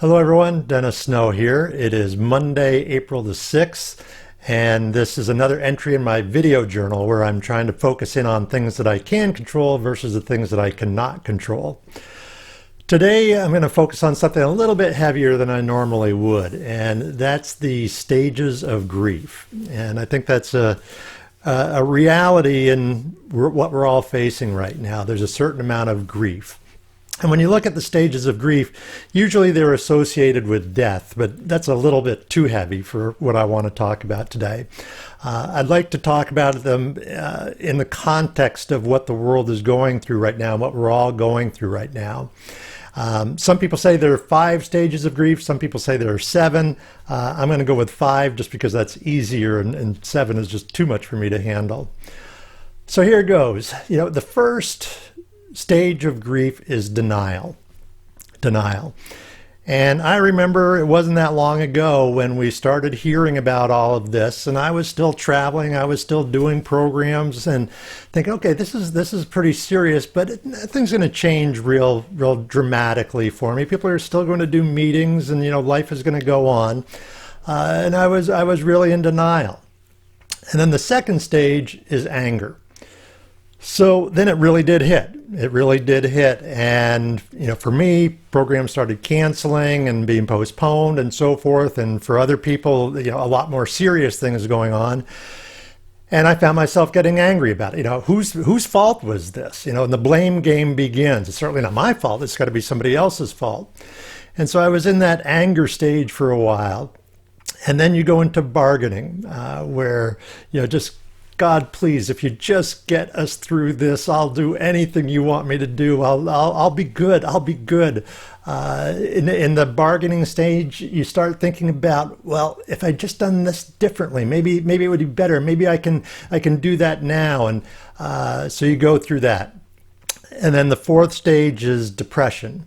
Hello everyone, Dennis Snow here. It is Monday, April the 6th, and this is another entry in my video journal where I'm trying to focus in on things that I can control versus the things that I cannot control. Today I'm going to focus on something a little bit heavier than I normally would, and that's the stages of grief. And I think that's a reality in what we're all facing right now. There's a certain amount of grief. And when you look at the stages of grief, usually they're associated with death, but that's a little bit too heavy for what I want to talk about today. I'd like to talk about them in the context of what the world is going through right now, and what we're all going through right now. Some people say there are 5 stages of grief. Some people say there are 7. I'm going to go with 5 just because that's easier, and 7 is just too much for me to handle. So here goes. The first stage of grief is denial. And I remember it wasn't that long ago when we started hearing about all of this, and I was still traveling, I was still doing programs and thinking, okay, this is pretty serious, but nothing's going to change real dramatically for me. People are still going to do meetings, and life is going to go on. And I was really in denial. And then the second stage is anger. So then it really did hit. And, for me, programs started canceling and being postponed and so forth. And for other people, a lot more serious things going on. And I found myself getting angry about it. Whose fault was this? And the blame game begins. It's certainly not my fault. It's got to be somebody else's fault. And so I was in that anger stage for a while. And then you go into bargaining, where, just, God, please, if you just get us through this, I'll do anything you want me to do. I'll be good. I'll be good. In the bargaining stage, you start thinking about, well, if I just done this differently, maybe it would be better. Maybe I can do that now. And so you go through that. And then the fourth stage is depression.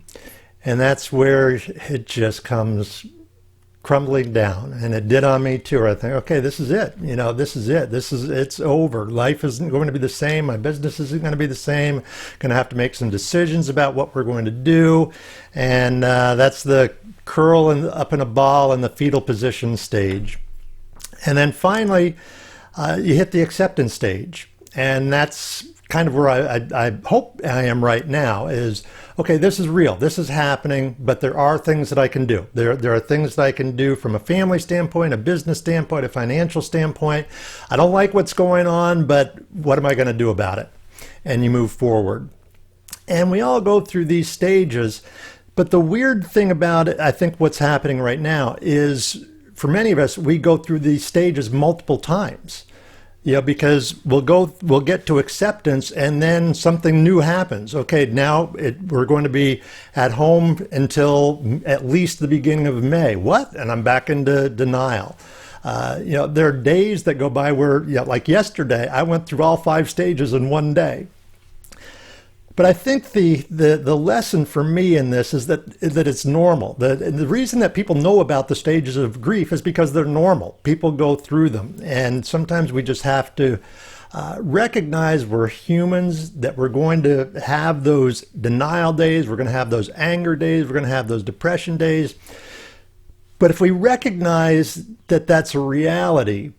And that's where it just comes crumbling down, and it did on me too. I think, okay, this is it. This is it. It's over. Life isn't going to be the same. My business isn't going to be the same. Going to have to make some decisions about what we're going to do, and that's the curl up in a ball in the fetal position stage. And then finally, you hit the acceptance stage, and that's kind of where I hope I am right now is, okay, this is real, this is happening, but there are things that I can do. There are things that I can do from a family standpoint, a business standpoint, a financial standpoint. I don't like what's going on, but what am I going to do about it? And you move forward. And we all go through these stages, but the weird thing about it, I think what's happening right now is, for many of us, we go through these stages multiple times. Because we'll get to acceptance, and then something new happens. Okay, now we're going to be at home until at least the beginning of May. What? And I'm back into denial. There are days that go by where, like yesterday, I went through all 5 stages in one day. But I think the lesson for me in this is that it's normal. The reason that people know about the stages of grief is because they're normal. People go through them. And sometimes we just have to recognize we're humans, that we're going to have those denial days, we're going to have those anger days, we're going to have those depression days. But if we recognize that that's a reality,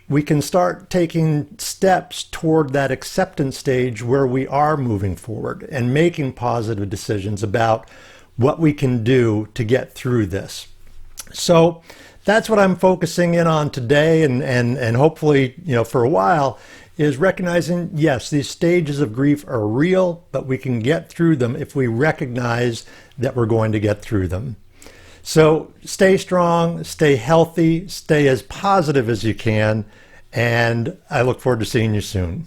we can start taking steps toward that acceptance stage where we are moving forward and making positive decisions about what we can do to get through this. So that's what I'm focusing in on today, and hopefully, for a while, is recognizing, yes, these stages of grief are real, but we can get through them if we recognize that we're going to get through them. So stay strong, stay healthy, stay as positive as you can, and I look forward to seeing you soon.